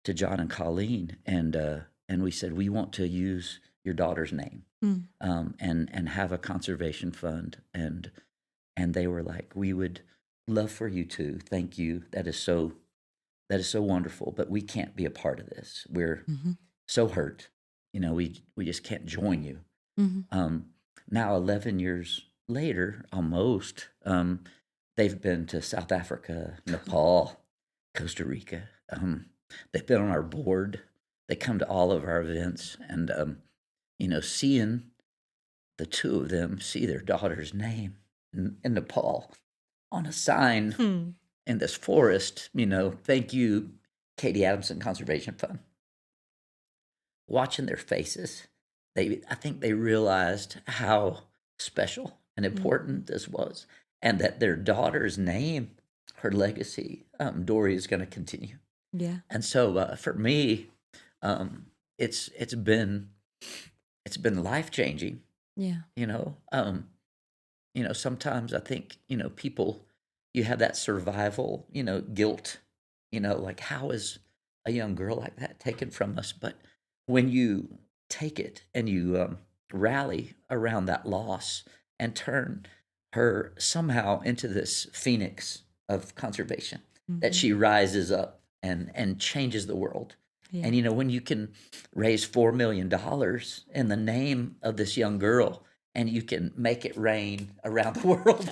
John and Colleen, and we said, we want to use your daughter's name, and have a conservation fund. And they were like, we would love for you to. Thank you. That is so wonderful. But we can't be a part of this. We're so hurt. We just can't join you. Now, 11 years later, almost, they've been to South Africa, Nepal, Costa Rica. They've been on our board. They come to all of our events. And, seeing the two of them see their daughter's name in Nepal on a sign in this forest, thank you, Katie Adamson Conservation Fund. Watching their faces, I think they realized how special and important this was, and that their daughter's name, her legacy, Dori, is going to continue. Yeah. And so for me, it's been life changing. Yeah. Sometimes I think people, you have that survival guilt, like, how is a young girl like that taken from us? But when you take it and you rally around that loss and turn her somehow into this phoenix of conservation, that she rises up and changes the world. Yeah. And, when you can raise $4 million in the name of this young girl, and you can make it rain around the world,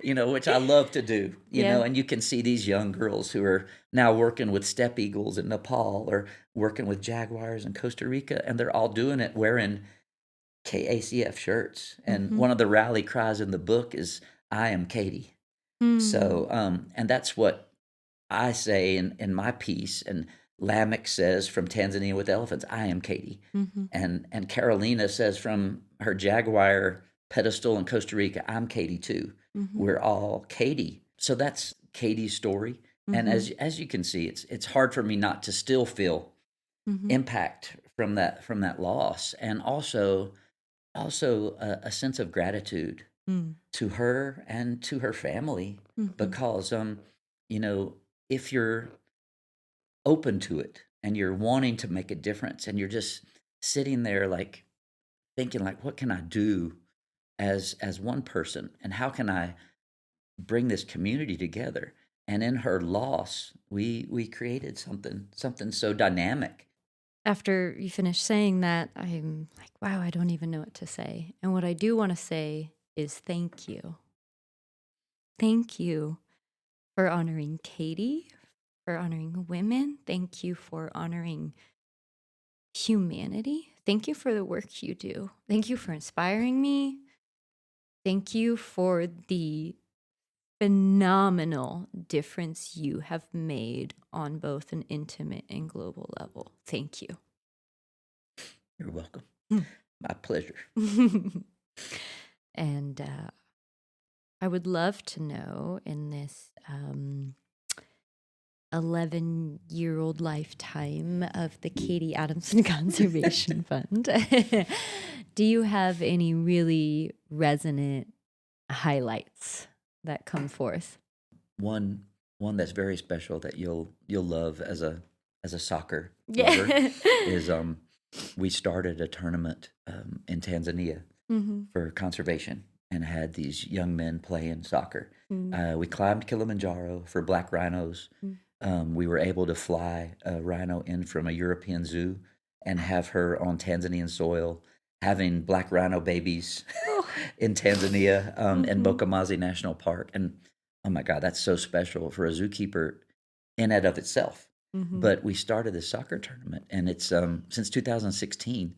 which I love to do, and you can see these young girls who are now working with steppe eagles in Nepal or working with jaguars in Costa Rica, and they're all doing it wearing KACF shirts. And one of the rally cries in the book is, I am Katie. So, and that's what I say in my piece. And Lamech says from Tanzania with elephants, I am Katie. And Carolina says from her jaguar pedestal in Costa Rica, I'm Katie too. We're all Katie. So that's Katie's story. And as you can see, it's hard for me not to still feel impact from that loss, and also a sense of gratitude to her and to her family, because if you're open to it and you're wanting to make a difference, and you're just sitting there like thinking, like, what can I do as one person, and how can I bring this community together? And in her loss, we created something so dynamic. After you finish saying that, I'm like, wow, I don't even know what to say. And what I do want to say is thank you. Thank you for honoring Katie, for honoring women. Thank you for honoring humanity. Thank you for the work you do. Thank you for inspiring me. Thank you for the phenomenal difference you have made on both an intimate and global level. Thank you. You're welcome. My pleasure. And I would love to know, in this 11-year-old lifetime of the Katie Adamson Conservation Fund, do you have any really resonant highlights that come forth? One that's very special that you'll love as a soccer lover is we started a tournament in Tanzania for conservation, and had these young men playing soccer. We climbed Kilimanjaro for black rhinos. We were able to fly a rhino in from a European zoo and have her on Tanzanian soil, having black rhino babies in Tanzania, in Bokamazi National Park. And oh my God, that's so special for a zookeeper in and of itself. But we started this soccer tournament, and it's since 2016.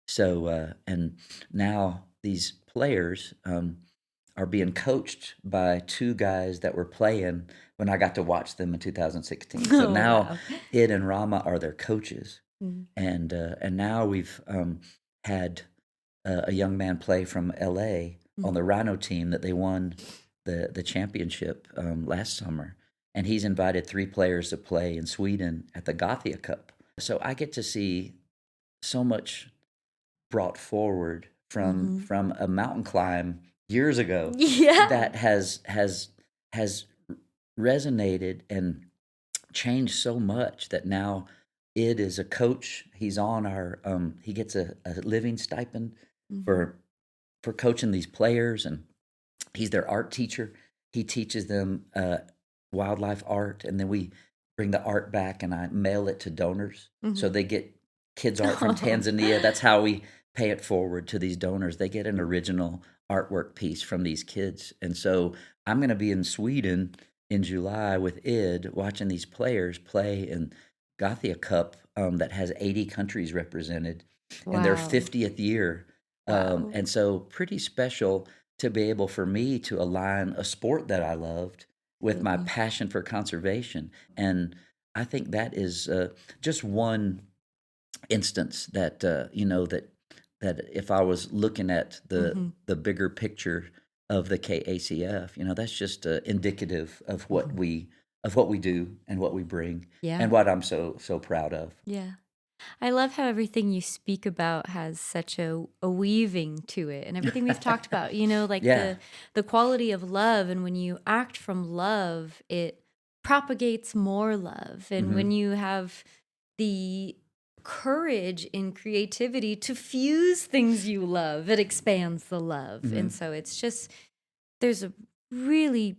So, and now these players are being coached by two guys that were playing when I got to watch them in 2016. So now Id and Rama are their coaches. And now we've had a young man play from LA on the Rhino team that they won the championship last summer. And he's invited 3 players to play in Sweden at the Gothia Cup. So I get to see so much brought forward from a mountain climb years ago Yeah. that has resonated and changed so much that now Id is a coach. He's on our he gets a living stipend for coaching these players, and he's their art teacher. He teaches them wildlife art, and then we bring the art back, and I mail it to donors. So they get kids art from Tanzania. That's how we pay it forward to these donors. They get an original artwork piece from these kids. And so I'm going to be in Sweden in July with Id, watching these players play in Gothia Cup that has 80 countries represented in their Wow. 50th year. Wow. And so pretty special to be able for me to align a sport that I loved with my Absolutely. passion for conservation. And I think that is just one instance that that if I was looking at the bigger picture of the KACF, that's just indicative of what we do and what we bring Yeah. and what I'm so proud of. Yeah. I love how everything you speak about has such a weaving to it, and everything we've talked about, like Yeah. the quality of love, and when you act from love, it propagates more love. And when Hmm. you have the courage and creativity to fuse things you love, it expands the love. Hmm. And so it's just there's a really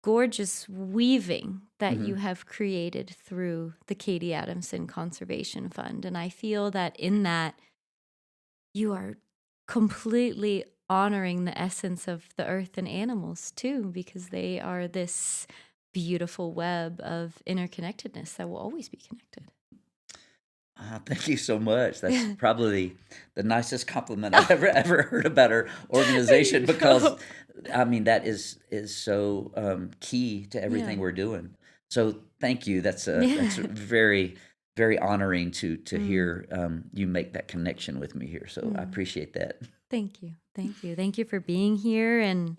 gorgeous weaving that Hmm. you have created through the Katie Adamson Conservation Fund. And I feel that in that, you are completely honoring the essence of the earth and animals too, because they are this beautiful web of interconnectedness that will always be connected. Thank you so much. That's probably the nicest compliment I've ever heard about our organization, because I mean that is so key to everything Yeah. we're doing. So thank you. That's Yeah. very very honoring to Mm, hear you make that connection with me here. So I mm. appreciate that. Thank you. Thank you. Thank you for being here. And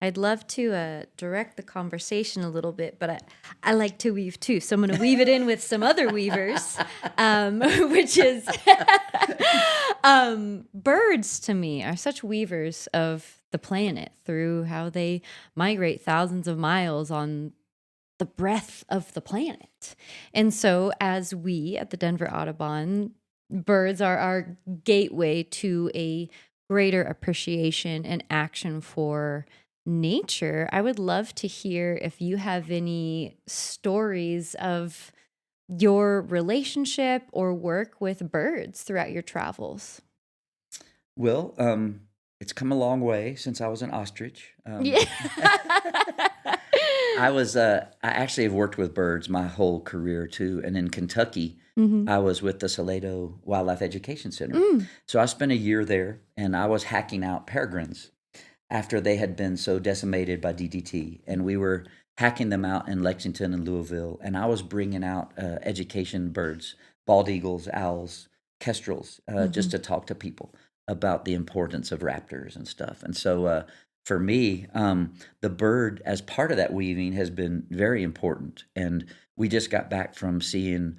I'd love to direct the conversation a little bit, but I like to weave too. So I'm going to weave it in with some other weavers, which is birds to me are such weavers of the planet through how they migrate thousands of miles on the breadth of the planet. And so, as we at the Denver Audubon, birds are our gateway to a greater appreciation and action for nature. I would love to hear if you have any stories of your relationship or work with birds throughout your travels. Well, it's come a long way since I was an ostrich. Yeah. I actually have worked with birds my whole career too. And in Kentucky, Hmm. I was with the Salado Wildlife Education Center. Mm. So I spent a year there, and I was hacking out peregrines after they had been so decimated by DDT. And we were hacking them out in Lexington and Louisville. And I was bringing out education birds, bald eagles, owls, kestrels, just Hmm. to talk to people about the importance of raptors and stuff. And so for me, the bird as part of that weaving has been very important. And we just got back from seeing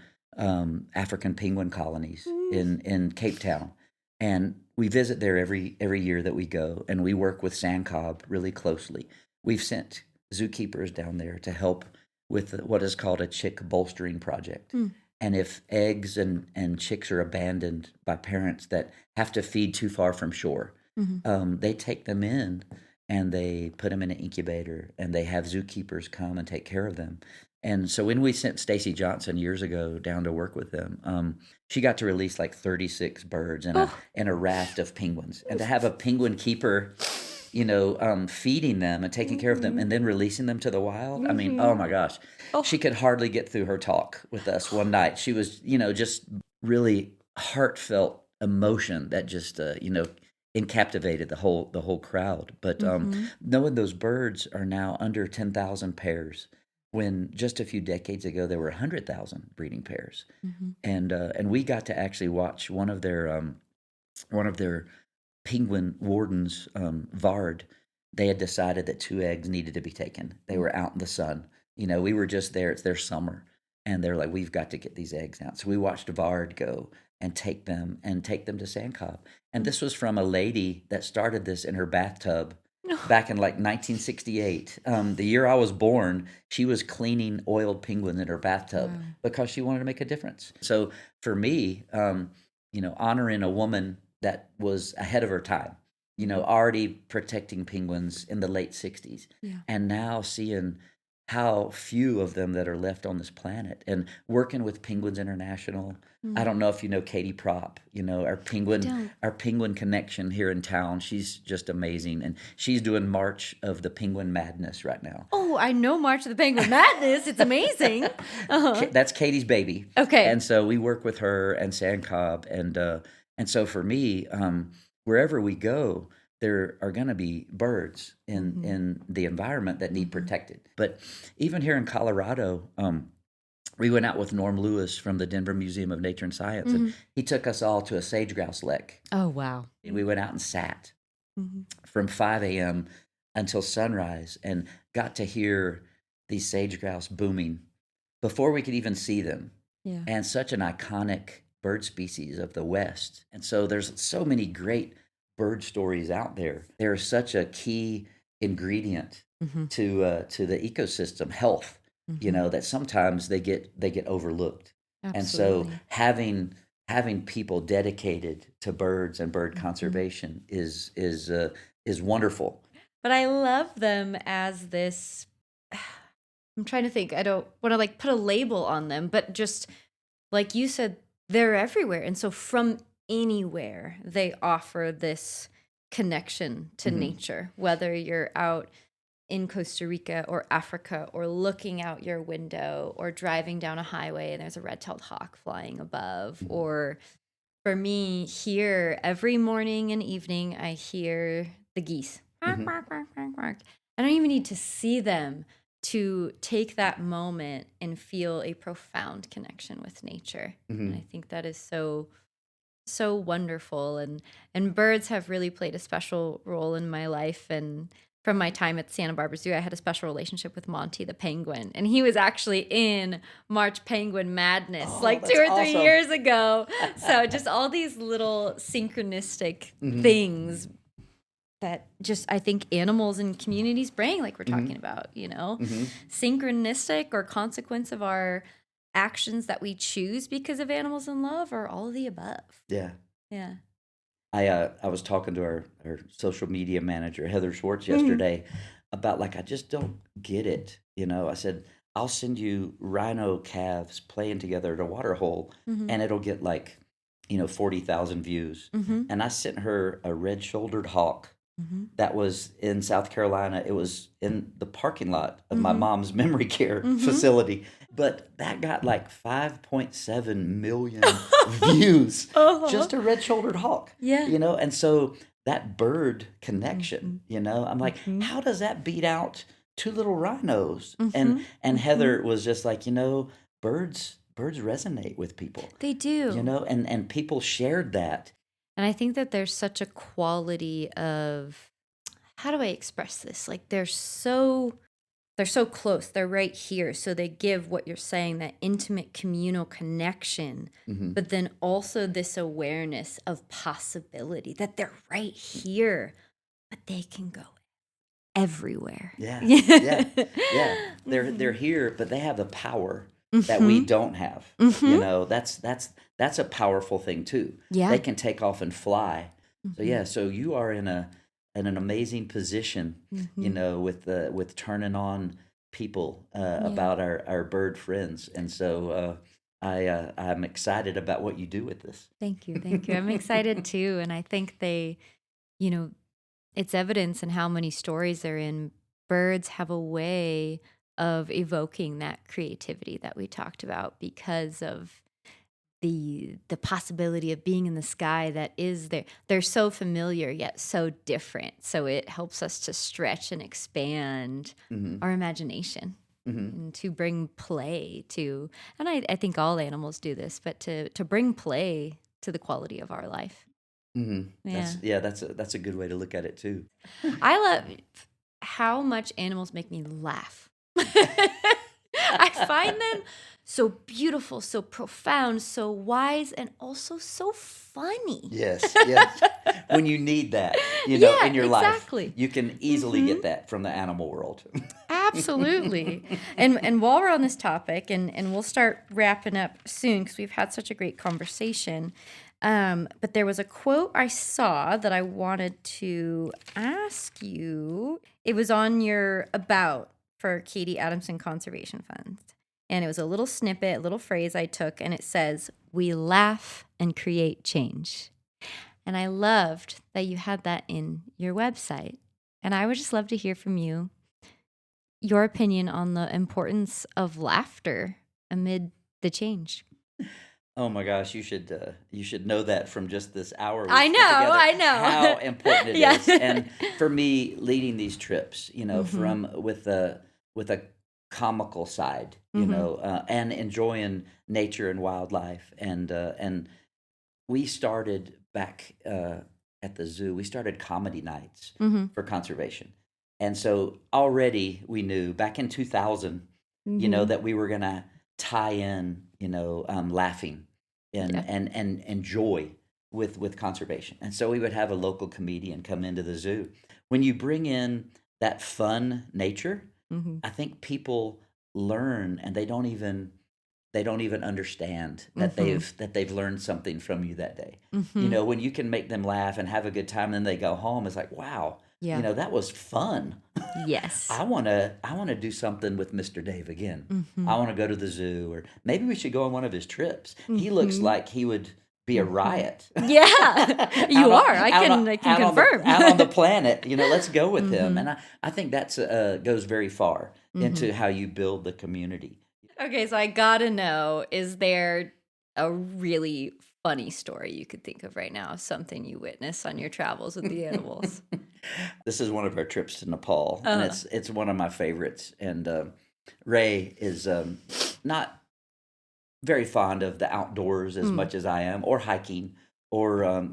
African penguin colonies in Cape Town, and we visit there every year that we go, and we work with Sandcob really closely. We've sent zookeepers down there to help with what is called a chick bolstering project. Mm. And if eggs and chicks are abandoned by parents that have to feed too far from shore, Hmm. they take them in and they put them in an incubator, and they have zookeepers come and take care of them. And so when we sent Stacy Johnson years ago down to work with them, she got to release like 36 birds and Oh. a raft of penguins, and to have a penguin keeper, feeding them and taking care of them and then releasing them to the wild. I mean, oh Hmm. my gosh, Oh. she could hardly get through her talk with us one night. She was, just really heartfelt emotion that just, encaptivated the whole crowd. But Hmm. knowing those birds are now under 10,000 pairs, when just a few decades ago there were 100,000 breeding pairs, Hmm. and we got to actually watch one of their penguin wardens, Vard, they had decided that 2 eggs needed to be taken. They were out in the sun. We were just there. It's their summer. And they're like, we've got to get these eggs out. So we watched Vard go and take them to Sandcob. And this was from a lady that started this in her bathtub back in like 1968. The year I was born, she was cleaning oiled penguins in her bathtub because she wanted to make a difference. So for me, honoring a woman that was ahead of her time, already protecting penguins in the late 60s, and now seeing how few of them that are left on this planet, and working with Penguins International. I don't know if you know Katie Prop, our penguin connection here in town. She's just amazing, and she's doing March of the Penguin Madness right now. Oh, I know March of the Penguin Madness. It's amazing. That's Katie's baby. Okay. And so we work with her and Sandcob, and so for me, wherever we go, there are going to be birds in the environment that need protected. But even here in Colorado, we went out with Norm Lewis from the Denver Museum of Nature and Science, and he took us all to a sage grouse lek. Oh, wow. And we went out and sat from 5 a.m. until sunrise and got to hear these sage grouse booming before we could even see them. Yeah. And such an iconic bird species of the West. And so there's so many great bird stories out there. They're such a key ingredient to the ecosystem health, that sometimes they get overlooked. Absolutely. And so having people dedicated to birds and bird conservation is wonderful. But I love them as this. I'm trying to think. I don't want to put a label on them, but just like you said, they're everywhere. And so from anywhere, they offer this connection to nature, whether you're out in Costa Rica or Africa or looking out your window or driving down a highway and there's a red-tailed hawk flying above. Or for me here, every morning and evening, I hear the geese. I don't even need to see them to take that moment and feel a profound connection with nature. And I think that is so wonderful, and birds have really played a special role in my life. And from my time at Santa Barbara Zoo, I had a special relationship with Monty the penguin, and he was actually in March Penguin Madness 2 or 3 years ago. So just all these little synchronistic things that just I think animals and communities bring, like we're talking about, synchronistic or consequence of our actions that we choose because of animals in love, or all of the above. Yeah. I was talking to our social media manager, Heather Schwartz, yesterday about I just don't get it. I said, I'll send you rhino calves playing together at a water hole and it'll get 40,000 views. And I sent her a red-shouldered hawk that was in South Carolina. It was in the parking lot of my mom's memory care facility. But that got 5.7 million views. Just a red-shouldered hawk. Yeah. And so that bird connection, I'm like, how does that beat out 2 little rhinos? And Heather was just like, birds resonate with people. They do. And people shared that. And I think that there's such a quality of, how do I express this? They're so close. They're right here. So they give what you're saying, that intimate communal connection, but then also this awareness of possibility, that they're right here, but they can go everywhere. Yeah. They're here, but they have the power that we don't have. That's a powerful thing too. Yeah. They can take off and fly. So you are in an amazing position, with turning on people about our bird friends. And so I'm excited about what you do with this. Thank you. I'm excited too. And I think it's evidence in how many stories they're in. Birds have a way of evoking that creativity that we talked about because of the possibility of being in the sky that is there. They're so familiar yet so different. So it helps us to stretch and expand our imagination and to bring play to, and I think all animals do this, but to bring play to the quality of our life. Yeah. That's a good way to look at it too. I love how much animals make me laugh. I find them so beautiful, so profound, so wise, and also so funny. Yes, yes. When you need that, Yeah, in your exactly. life, you can easily get that from the animal world. Absolutely. And while we're on this topic, and we'll start wrapping up soon because we've had such a great conversation. But there was a quote I saw that I wanted to ask you. It was on your about for Katie Adamson Conservation Fund. And it was a little snippet, a little phrase I took, and it says, "We laugh and create change." And I loved that you had that in your website. And I would just love to hear from you your opinion on the importance of laughter amid the change. Oh my gosh, you should know that from just this hour. I know. How important it Yeah. is. And for me, leading these trips, from with a comical side, and enjoying nature and wildlife, and we started back at the zoo. We started comedy nights for conservation, and so already we knew back in 2000, that we were gonna tie in, laughing and joy with conservation. And so we would have a local comedian come into the zoo. When you bring in that fun nature, I think people learn, and they don't even understand that they've learned something from you that day. When you can make them laugh and have a good time, and then they go home, it's like, wow, that was fun. Yes. I want to do something with Mr. Dave again. I want to go to the zoo, or maybe we should go on one of his trips. He looks like he would be a riot. Yeah, you are. I can confirm. Out on the planet, let's go with him. And I think that's goes very far into how you build the community. Okay, so I gotta know, is there a really funny story you could think of right now, something you witnessed on your travels with the animals? This is one of our trips to Nepal, and it's one of my favorites. And Ray is not very fond of the outdoors as much as I am, or hiking, or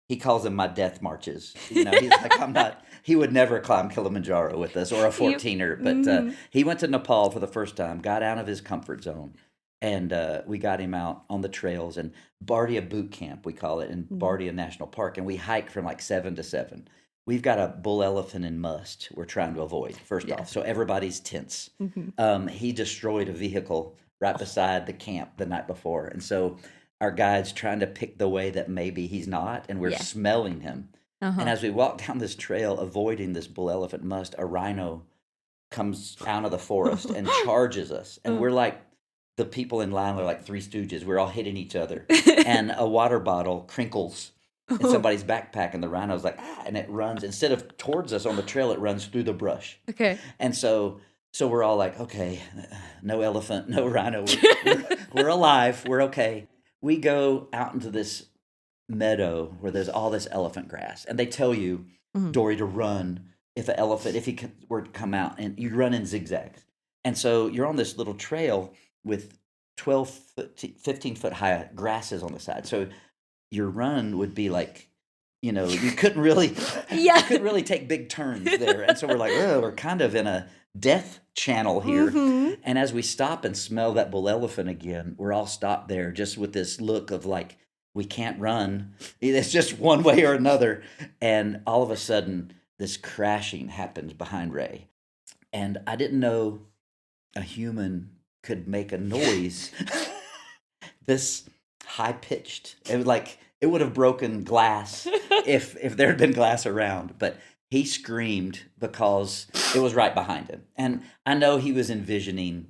he calls them my death marches. He's like, I'm not. He would never climb Kilimanjaro with us, or a 14er. But he went to Nepal for the first time, got out of his comfort zone, and we got him out on the trails and Bardia Boot Camp, we call it, in Bardia National Park, and we hike from like 7 to 7. We've got a bull elephant in Must we're trying to avoid, first off, so everybody's tense. He destroyed a vehicle right beside the camp the night before, and so our guide's trying to pick the way that maybe he's not, and we're smelling him. And as we walk down this trail, avoiding this bull elephant Must, a rhino comes out of the forest and charges us. And we're like, the people in line are like Three Stooges. We're all hitting each other. And a water bottle crinkles in somebody's backpack, and the rhino's like, and it runs. Instead of towards us on the trail, it runs through the brush. Okay. And so we're all like, okay, no elephant, no rhino. We're alive. We're okay. We go out into this meadow where there's all this elephant grass, and they tell you, Dori, to run if he were to come out, and you run in zigzags. And so you're on this little trail with 12 foot, 15 foot high grasses on the side. So your run would be like, you couldn't really, you couldn't really take big turns there. And so we're like, oh, we're kind of in a death channel here. And as we stop and smell that bull elephant again, we're all stopped there just with this look of like, we can't run. It's just one way or another. And all of a sudden, this crashing happens behind Ray. And I didn't know a human could make a noise this high-pitched. It was like, it would have broken glass if there had been glass around. But he screamed because it was right behind him. And I know he was envisioning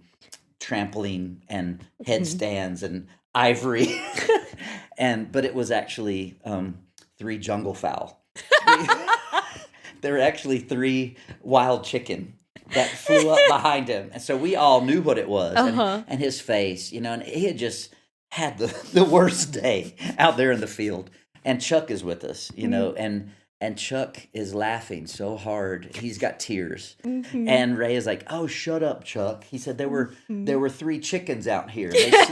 trampoline and headstands and ivory. But it was actually 3 jungle fowl. There were actually 3 wild chicken that flew up behind him. And so we all knew what it was. And his face, and he had just had the worst day out there in the field. And Chuck is with us, and Chuck is laughing so hard. He's got tears. And Ray is like, oh, shut up, Chuck. He said, there were 3 chickens out here.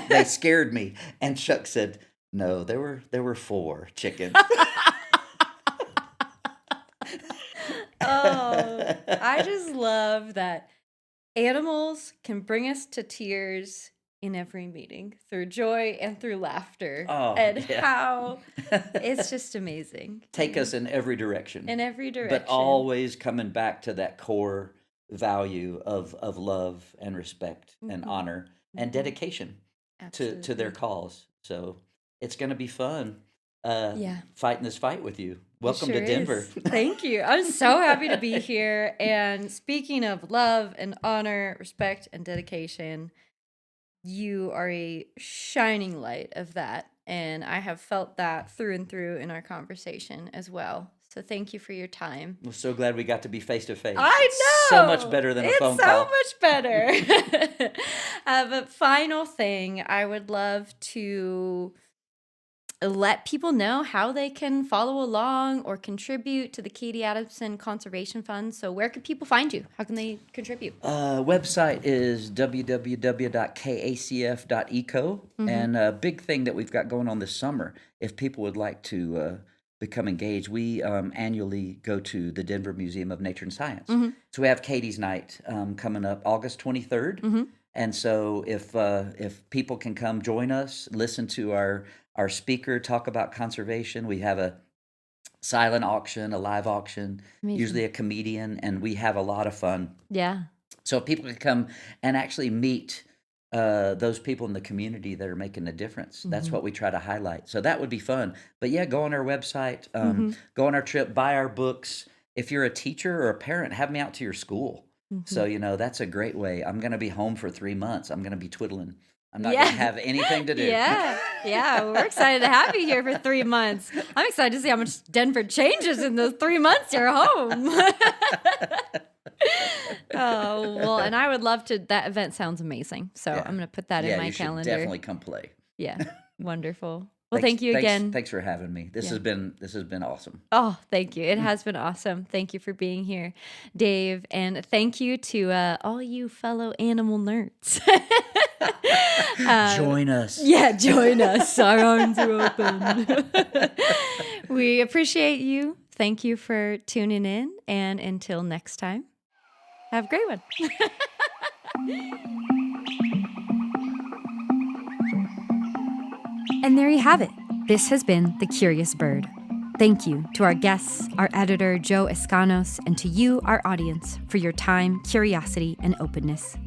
They scared me. And Chuck said, no, there were 4 chickens. Oh, I just love that animals can bring us to tears in every meeting through joy and through laughter. Oh, And yeah. how it's just amazing. Take us in every direction. In every direction. But always coming back to that core value of love and respect and honor and dedication to their cause. So it's going to be fun fighting this fight with you. Welcome to Denver. Thank you. I'm so happy to be here. And speaking of love and honor, respect and dedication, you are a shining light of that. And I have felt that through and through in our conversation as well. So thank you for your time. I'm so glad we got to be face to face. I know. So much better than a phone call. It's so much better. But final thing, I would love to let people know how they can follow along or contribute to the Katie Adamson Conservation Fund. So where can people find you? How can they contribute? Website is www.kacf.eco. And a big thing that we've got going on this summer, if people would like to become engaged, we annually go to the Denver Museum of Nature and Science. So we have Katie's Night coming up August 23rd. And so if people can come join us, listen to our speaker talk about conservation. We have a silent auction, a live auction, usually a comedian, and we have a lot of fun. Yeah. So if people can come and actually meet those people in the community that are making a difference. That's what we try to highlight. So that would be fun. But yeah, go on our website, go on our trip, buy our books. If you're a teacher or a parent, have me out to your school. So, that's a great way. I'm going to be home for 3 months. I'm going to be twiddling. I'm not going to have anything to do. Yeah. We're excited to have you here for 3 months. I'm excited to see how much Denver changes in those 3 months you're home. Oh, well, and I would love to. That event sounds amazing. So I'm going to put that in my calendar. Definitely come play. Yeah. Wonderful. Well, thank you again. Thanks for having me. This has been awesome. Oh, thank you. It has been awesome. Thank you for being here, Dave. And thank you to all you fellow animal nerds. Join us. Yeah, join us. Our arms are open. We appreciate you. Thank you for tuning in. And until next time, have a great one. And there you have it. This has been The Curious Bird. Thank you to our guests, our editor, Joe Escanos, and to you, our audience, for your time, curiosity, and openness.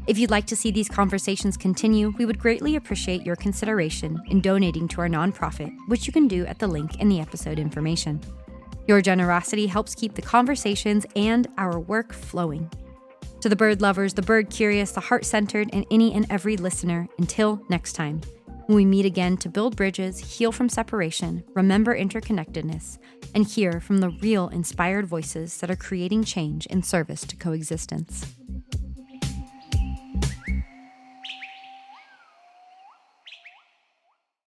If you'd like to see these conversations continue, we would greatly appreciate your consideration in donating to our nonprofit, which you can do at the link in the episode information. Your generosity helps keep the conversations and our work flowing. To the bird lovers, the bird curious, the heart-centered, and any and every listener, until next time, when we meet again to build bridges, heal from separation, remember interconnectedness, and hear from the real inspired voices that are creating change in service to coexistence.